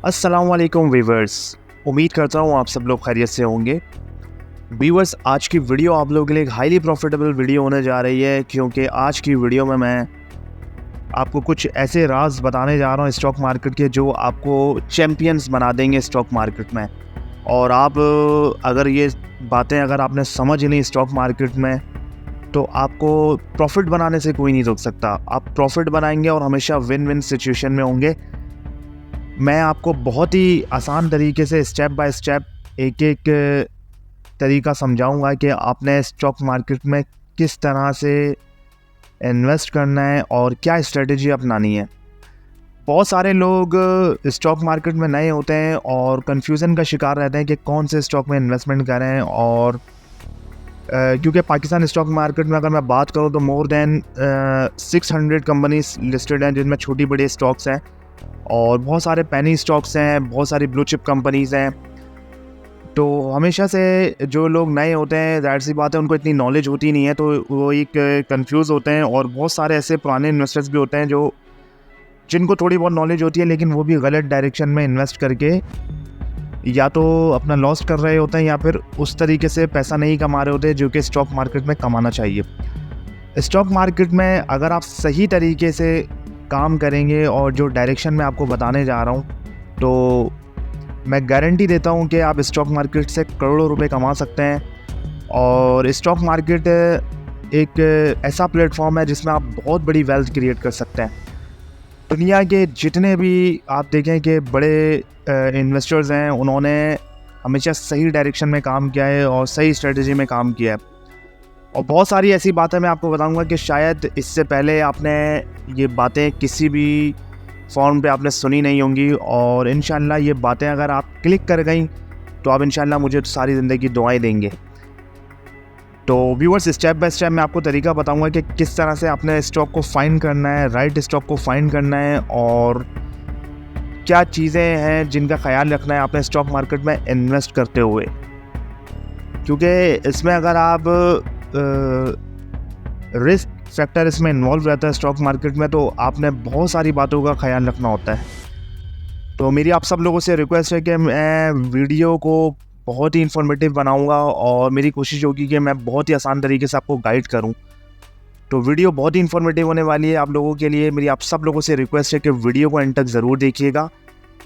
अस्सलाम वालेकुम वीवर्स। उम्मीद करता हूँ आप सब लोग खैरियत से होंगे। वीवर्स, आज की वीडियो आप लोगों के लिए एक हाईली प्रॉफिटेबल वीडियो होने जा रही है, क्योंकि आज की वीडियो में मैं आपको कुछ ऐसे राज बताने जा रहा हूँ स्टॉक मार्केट के, जो आपको चैम्पियंस बना देंगे स्टॉक मार्केट में। और आप अगर ये बातें अगर आपने समझ ली स्टॉक मार्केट में, तो आपको प्रॉफिट बनाने से कोई नहीं रोक सकता। आप प्रॉफिट बनाएंगे और हमेशा विन विन सिचुएशन में होंगे। मैं आपको बहुत ही आसान तरीके से स्टेप बाय स्टेप एक एक तरीका समझाऊंगा कि आपने स्टॉक मार्केट में किस तरह से इन्वेस्ट करना है और क्या स्ट्रेटजी अपनानी है। बहुत सारे लोग स्टॉक मार्केट में नए होते हैं और कन्फ्यूज़न का शिकार रहते हैं कि कौन से स्टॉक में इन्वेस्टमेंट करें। और क्योंकि पाकिस्तान स्टॉक मार्केट में अगर मैं बात करूं तो मोर देन 600 कंपनीज लिस्टेड हैं, जिनमें छोटी बड़ी स्टॉक्स हैं और बहुत सारे पेनी स्टॉक्स हैं, बहुत सारी ब्लू चिप कंपनीज़ हैं। तो हमेशा से जो लोग नए होते हैं, ज़ाहिर सी बात है उनको इतनी नॉलेज होती नहीं है, तो वो एक कंफ्यूज होते हैं। और बहुत सारे ऐसे पुराने इन्वेस्टर्स भी होते हैं जिनको थोड़ी बहुत नॉलेज होती है, लेकिन वो भी गलत डायरेक्शन में इन्वेस्ट करके या तो अपना लॉस कर रहे होते हैं या फिर उस तरीके से पैसा नहीं कमा रहे होते जो कि स्टॉक मार्केट में कमाना चाहिए। स्टॉक मार्केट में अगर आप सही तरीके से काम करेंगे और जो डायरेक्शन में आपको बताने जा रहा हूँ, तो मैं गारंटी देता हूँ कि आप स्टॉक मार्केट से करोड़ों रुपए कमा सकते हैं। और स्टॉक मार्केट एक ऐसा प्लेटफॉर्म है जिसमें आप बहुत बड़ी वेल्थ क्रिएट कर सकते हैं। दुनिया के जितने भी आप देखें कि बड़े इन्वेस्टर्स हैं, उन्होंने हमेशा सही डायरेक्शन में काम किया है और सही स्ट्रेटजी में काम किया है। और बहुत सारी ऐसी बातें मैं आपको बताऊंगा कि शायद इससे पहले आपने ये बातें किसी भी फॉर्म पे आपने सुनी नहीं होंगी। और इंशाल्लाह ये बातें अगर आप क्लिक कर गई तो आप इंशाल्लाह मुझे सारी ज़िंदगी दुआएं देंगे। तो व्यूअर्स, स्टेप बाय स्टेप मैं आपको तरीका बताऊंगा कि किस तरह से आपने स्टॉक को फाइंड करना है, राइट स्टॉक को फाइंड करना है, और क्या चीज़ें हैं जिनका ख्याल रखना है आपने स्टॉक मार्केट में इन्वेस्ट करते हुए। क्योंकि इसमें अगर आप रिस्क फैक्टर इसमें इन्वॉल्व रहता है स्टॉक मार्केट में, तो आपने बहुत सारी बातों का ख्याल रखना होता है। तो मेरी आप सब लोगों से रिक्वेस्ट है कि मैं वीडियो को बहुत ही इन्फॉर्मेटिव बनाऊंगा और मेरी कोशिश होगी कि मैं बहुत ही आसान तरीके से आपको गाइड करूं। तो वीडियो बहुत ही इन्फॉर्मेटिव होने वाली है आप लोगों के लिए। मेरी आप सब लोगों से रिक्वेस्ट है कि वीडियो को एंड तक ज़रूर देखिएगा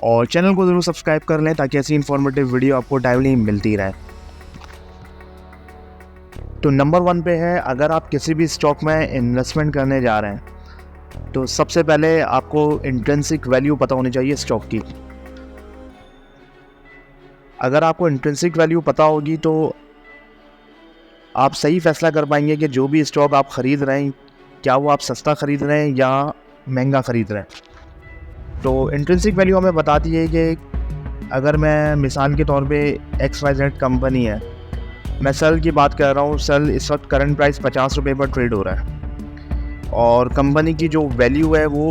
और चैनल को ज़रूर सब्सक्राइब कर लें, ताकि ऐसी इन्फॉर्मेटिव वीडियो आपको टाइमली मिलती रहे। तो नंबर 1 पे है, अगर आप किसी भी स्टॉक में इन्वेस्टमेंट करने जा रहे हैं तो सबसे पहले आपको इंट्रिंसिक वैल्यू पता होनी चाहिए स्टॉक की। अगर आपको इंट्रिंसिक वैल्यू पता होगी तो आप सही फैसला कर पाएंगे कि जो भी स्टॉक आप ख़रीद रहे हैं, क्या वो आप सस्ता ख़रीद रहे हैं या महंगा ख़रीद रहे हैं। तो इंट्रिंसिक वैल्यू हमें बताती है कि अगर मैं मिसाल के तौर पे XYZ कंपनी है, मैं सेल की बात कर रहा हूँ। सेल इस वक्त करंट प्राइस 50 रुपये पर ट्रेड हो रहा है और कंपनी की जो वैल्यू है वो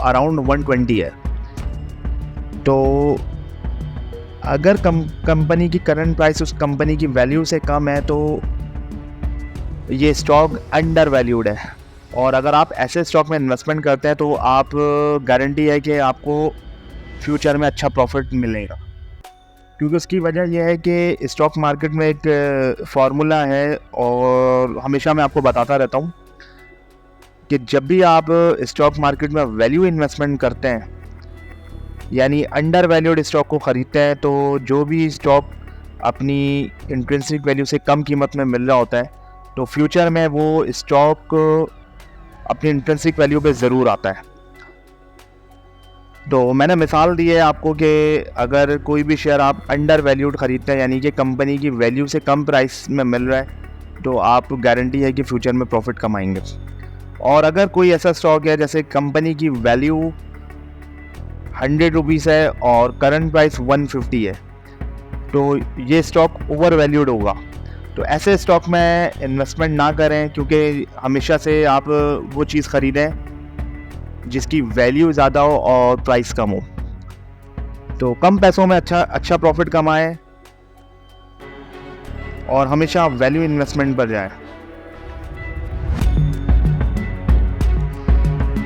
अराउंड 120 है। तो अगर कंपनी की करंट प्राइस उस कंपनी की वैल्यू से कम है तो ये स्टॉक अंडर वैल्यूड है। और अगर आप ऐसे स्टॉक में इन्वेस्टमेंट करते हैं तो आप गारंटी है कि आपको फ्यूचर में अच्छा प्रॉफिट मिलेगा। क्योंकि उसकी वजह यह है कि स्टॉक मार्केट में एक फार्मूला है और हमेशा मैं आपको बताता रहता हूँ कि जब भी आप स्टॉक मार्केट में वैल्यू इन्वेस्टमेंट करते हैं, यानी अंडर वैल्यूड स्टॉक को ख़रीदते हैं, तो जो भी स्टॉक अपनी इंट्रिंसिक वैल्यू से कम कीमत में मिल रहा होता है, तो फ्यूचर में वो स्टॉक अपनी इंट्रिंसिक वैल्यू पे ज़रूर आता है। तो मैंने मिसाल दी है आपको कि अगर कोई भी शेयर आप अंडर वैल्यूड ख़रीदते हैं, यानी कि कंपनी की वैल्यू से कम प्राइस में मिल रहा है, तो आप गारंटी है कि फ्यूचर में प्रॉफिट कमाएंगे। और अगर कोई ऐसा स्टॉक है जैसे कंपनी की वैल्यू 100 रुपीज़ है और करंट प्राइस 150 है, तो ये स्टॉक ओवर वैल्यूड होगा। तो ऐसे स्टॉक में इन्वेस्टमेंट ना करें, क्योंकि हमेशा से आप वो चीज़ ख़रीदें जिसकी वैल्यू ज़्यादा हो और प्राइस कम हो। तो कम पैसों में अच्छा प्रॉफिट कमाएं और हमेशा वैल्यू इन्वेस्टमेंट पर जाएं।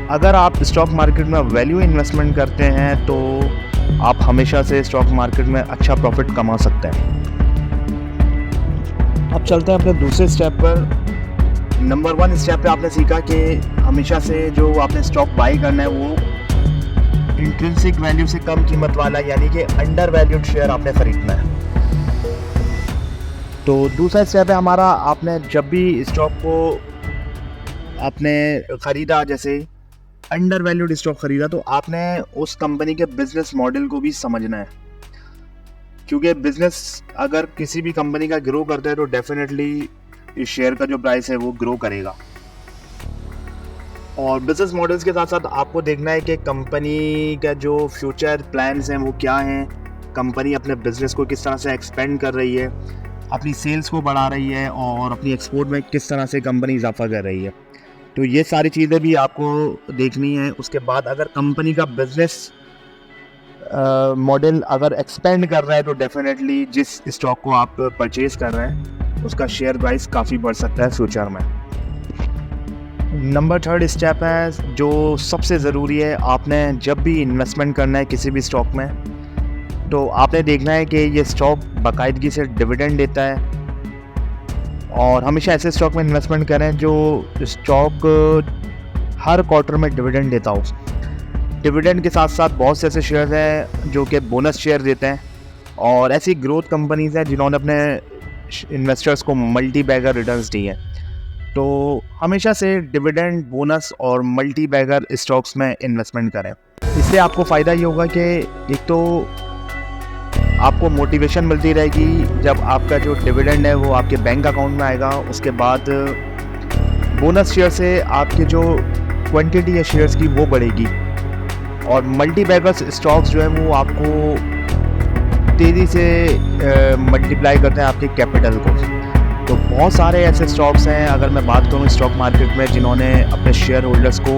अगर आप स्टॉक मार्केट में वैल्यू इन्वेस्टमेंट करते हैं तो आप हमेशा से स्टॉक मार्केट में अच्छा प्रॉफिट कमा सकते हैं। अब चलते हैं अपने दूसरे स्टेप पर। नंबर 1 स्टेप पे आपने सीखा कि हमेशा से जो आपने स्टॉक बाई करना है वो इंट्रिंसिक वैल्यू से कम कीमत वाला यानी कि अंडर वैल्यूड शेयर आपने खरीदना है। तो दूसरा स्टेप है हमारा, आपने जब भी स्टॉक को आपने ख़रीदा, जैसे अंडर वैल्यूड स्टॉक ख़रीदा, तो आपने उस कंपनी के बिजनेस मॉडल को भी समझना है, क्योंकि बिजनेस अगर किसी भी कंपनी का ग्रो करता है तो डेफिनेटली इस शेयर का जो प्राइस है वो ग्रो करेगा। और बिजनेस मॉडल्स के साथ साथ आपको देखना है कि कंपनी का जो फ्यूचर प्लान्स हैं वो क्या हैं, कंपनी अपने बिजनेस को किस तरह से एक्सपेंड कर रही है, अपनी सेल्स को बढ़ा रही है और अपनी एक्सपोर्ट में किस तरह से कंपनी इजाफा कर रही है। तो ये सारी चीज़ें भी आपको देखनी है। उसके बाद अगर कंपनी का बिजनेस मॉडल अगर एक्सपेंड कर रहा है तो डेफिनेटली जिस स्टॉक को आप परचेज कर रहे हैं उसका शेयर प्राइस काफ़ी बढ़ सकता है फ्यूचर में। नंबर 3 स्टेप है जो सबसे ज़रूरी है, आपने जब भी इन्वेस्टमेंट करना है किसी भी स्टॉक में तो आपने देखना है कि ये स्टॉक बाकायदगी से डिविडेंड देता है। और हमेशा ऐसे स्टॉक में इन्वेस्टमेंट करें जो स्टॉक हर क्वार्टर में डिविडेंड देता हो। डिविडेंड के साथ साथ बहुत से ऐसे शेयर हैं जो कि बोनस शेयर देते हैं, और ऐसी ग्रोथ कंपनीज हैं जिन्होंने अपने इन्वेस्टर्स को मल्टी बैगर रिटर्न्स दी हैं। तो हमेशा से डिविडेंड, बोनस और मल्टी बैगर स्टॉक्स में इन्वेस्टमेंट करें। इससे आपको फ़ायदा ये होगा कि एक तो आपको मोटिवेशन मिलती रहेगी जब आपका जो डिविडेंड है वो आपके बैंक अकाउंट में आएगा। उसके बाद बोनस शेयर से आपकी जो क्वांटिटी है शेयर्स की वो बढ़ेगी, और मल्टी बैगर्स स्टॉक्स जो है वो आपको तेज़ी से मल्टीप्लाई करते हैं आपके कैपिटल को। तो बहुत सारे ऐसे स्टॉक्स हैं, अगर मैं बात करूं स्टॉक मार्केट में, जिन्होंने अपने शेयर होल्डर्स को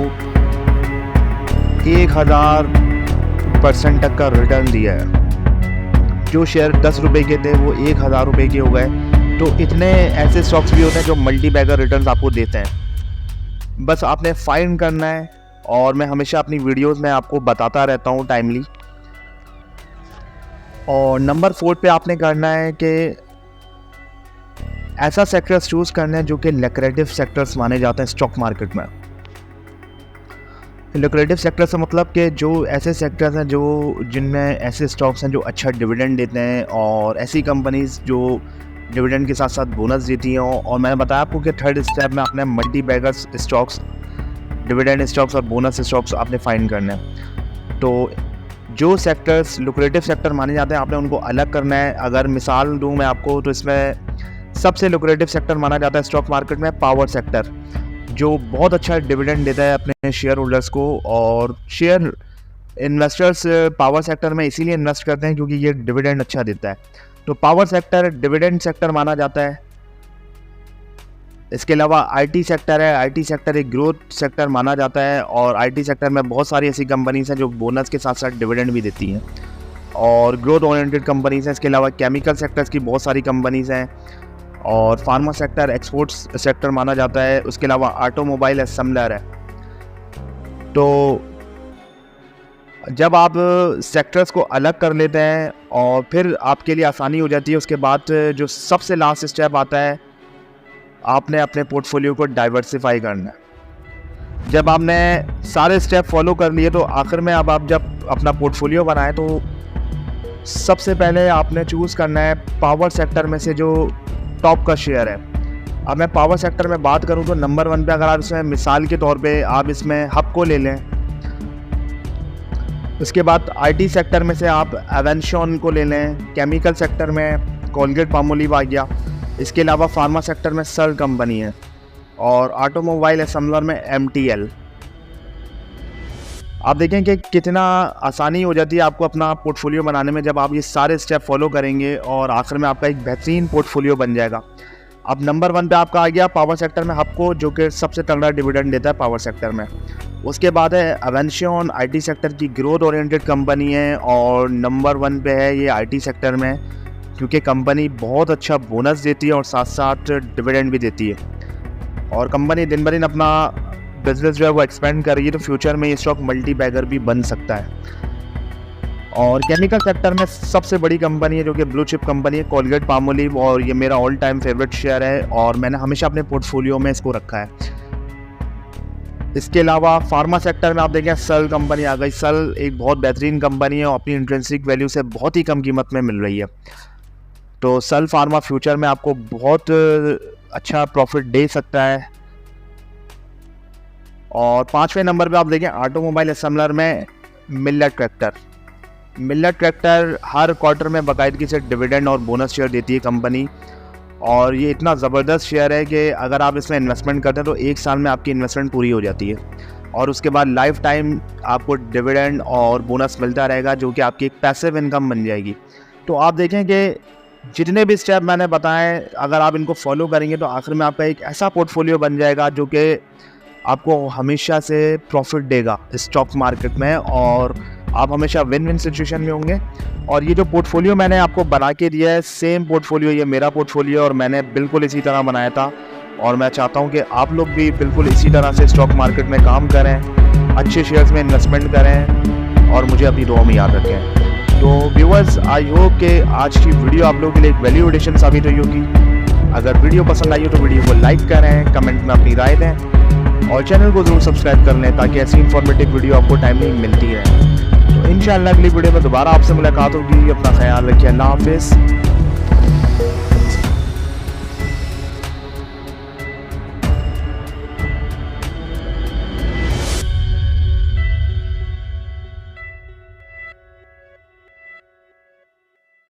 1000% तक का रिटर्न दिया है। जो शेयर 10 रुपये के थे वो 1000 रुपये के हो गए। तो इतने ऐसे स्टॉक्स भी होते हैं जो मल्टी बैगर रिटर्न आपको देते हैं। बस आपने फाइंड करना है, और मैं हमेशा अपनी वीडियोस में आपको बताता रहता हूँ टाइमली। और नंबर 4 पे आपने करना है कि ऐसा सेक्टर्स चूज़ करना है जो कि लुक्रेटिव सेक्टर्स माने जाते हैं स्टॉक मार्केट में। लुक्रेटिव सेक्टर से मतलब कि जो ऐसे सेक्टर्स हैं जो जिनमें ऐसे स्टॉक्स हैं जो अच्छा डिविडेंड देते हैं, और ऐसी कंपनीज जो डिविडेंड के साथ साथ बोनस देती हैं। और मैंने बताया आपको कि 3rd स्टेप में आपने multi beggars stocks, dividend stocks और बोनस स्टॉक्स आपने फाइंड करने हैं। तो जो सेक्टर्स लुक्रेटिव सेक्टर माने जाते हैं आपने उनको अलग करना है। अगर मिसाल दूँ मैं आपको, तो इसमें सबसे लुक्रेटिव सेक्टर माना जाता है स्टॉक मार्केट में पावर सेक्टर, जो बहुत अच्छा डिविडेंड देता है अपने शेयर होल्डर्स को। और शेयर इन्वेस्टर्स पावर सेक्टर में इसीलिए इन्वेस्ट करते हैं क्योंकि ये डिविडेंड अच्छा देता है। तो पावर सेक्टर डिविडेंड सेक्टर माना जाता है। इसके अलावा आईटी सेक्टर है, आईटी सेक्टर एक ग्रोथ सेक्टर माना जाता है, और आईटी सेक्टर में बहुत सारी ऐसी कंपनीज हैं जो बोनस के साथ साथ डिविडेंड भी देती हैं और ग्रोथ ओरिएंटेड कंपनीज हैं। इसके अलावा केमिकल सेक्टर्स की बहुत सारी कंपनीज हैं, और फार्मा सेक्टर एक्सपोर्ट्स सेक्टर माना जाता है। उसके अलावा ऑटोमोबाइल असेंबलर है। तो जब आप सेक्टर्स को अलग कर लेते हैं और फिर आपके लिए आसानी हो जाती है, उसके बाद जो सबसे लास्ट स्टेप आता है, आपने अपने पोर्टफोलियो को डाइवर्सिफाई करना है। जब आपने सारे स्टेप फॉलो कर लिए तो आखिर में अब आप जब अपना पोर्टफोलियो बनाएं तो सबसे पहले आपने चूज़ करना है पावर सेक्टर में से जो टॉप का शेयर है। अब मैं पावर सेक्टर में बात करूं तो नंबर 1 पे अगर आप इसमें मिसाल के तौर पे आप इसमें हबको ले लें। उसके बाद आईटी सेक्टर में से आप एवेंशन को ले लें। केमिकल सेक्टर में कोलगेट पामोलिव आ गया। इसके अलावा फार्मा सेक्टर में सर्ल कंपनी है, और ऑटोमोबाइल असेंबलर में MTL। आप देखें कि कितना आसानी हो जाती है आपको अपना पोर्टफोलियो बनाने में जब आप ये सारे स्टेप फॉलो करेंगे, और आखिर में आपका एक बेहतरीन पोर्टफोलियो बन जाएगा। अब नंबर 1 पे आपका आ गया पावर सेक्टर में हबको, जो कि सबसे तगड़ा डिविडेंड देता है पावर सेक्टर में। उसके बाद है एवेंशन, आईटी सेक्टर की ग्रोथ ओरिएंटेड कंपनी है, और नंबर 1 पे है ये आईटी सेक्टर में, क्योंकि कंपनी बहुत अच्छा बोनस देती है और साथ साथ डिविडेंड भी देती है, और कंपनी दिन ब दिन अपना बिजनेस जो है वो एक्सपेंड कर रही है। तो फ्यूचर में ये स्टॉक मल्टी बैगर भी बन सकता है। और केमिकल सेक्टर में सबसे बड़ी कंपनी है जो कि ब्लू चिप कंपनी है कोलगेट पामोलिव, और ये मेरा ऑल टाइम फेवरेट शेयर है और मैंने हमेशा अपने पोर्टफोलियो में इसको रखा है। इसके अलावा फार्मा सेक्टर में आप देखें सल कंपनी आ गई। सल एक बहुत बेहतरीन कंपनी है और अपनी इंट्रिंसिक वैल्यू से बहुत ही कम कीमत में मिल रही है। तो सल फार्मा फ्यूचर में आपको बहुत अच्छा प्रॉफिट दे सकता है। और 5वें नंबर पे आप देखें ऑटोमोबाइल असेंबलर में मिलेट ट्रैक्टर। मिलेट ट्रैक्टर हर क्वार्टर में बाकायदगी से डिविडेंड और बोनस शेयर देती है कंपनी, और ये इतना ज़बरदस्त शेयर है कि अगर आप इसमें इन्वेस्टमेंट करते हैं तो 1 साल में आपकी इन्वेस्टमेंट पूरी हो जाती है और उसके बाद लाइफ टाइम आपको डिविडेंड और बोनस मिलता रहेगा, जो कि आपकी एक पैसिव इनकम बन जाएगी। तो आप देखें कि जितने भी स्टेप मैंने बताए, अगर आप इनको फॉलो करेंगे तो आखिर में आपका एक ऐसा पोर्टफोलियो बन जाएगा जो कि आपको हमेशा से प्रॉफिट देगा स्टॉक मार्केट में, और आप हमेशा विन विन सिचुएशन में होंगे। और ये जो पोर्टफोलियो मैंने आपको बना के दिया है, सेम पोर्टफोलियो ये मेरा पोर्टफोलियो और मैंने बिल्कुल इसी तरह बनाया था, और मैं चाहता हूँ कि आप लोग भी बिल्कुल इसी तरह से स्टॉक मार्केट में काम करें, अच्छे शेयर्स में इन्वेस्टमेंट करें और मुझे अपनी दुआ में याद रखें। तो व्यूअर्स, आई होप कि आज की वीडियो आप लोगों के लिए एक वैल्यू एडिशन साबित हुई होगी। अगर वीडियो पसंद आई हो तो वीडियो को लाइक करें, कमेंट में अपनी राय दें और चैनल को ज़रूर सब्सक्राइब कर लें ताकि ऐसी इंफॉर्मेटिव वीडियो आपको टाइमली मिलती रहे। तो इंशाअल्लाह अगली वीडियो में दोबारा आपसे मुलाकात होगी। अपना ख्याल रखिए। अल्लाह हाफिज़।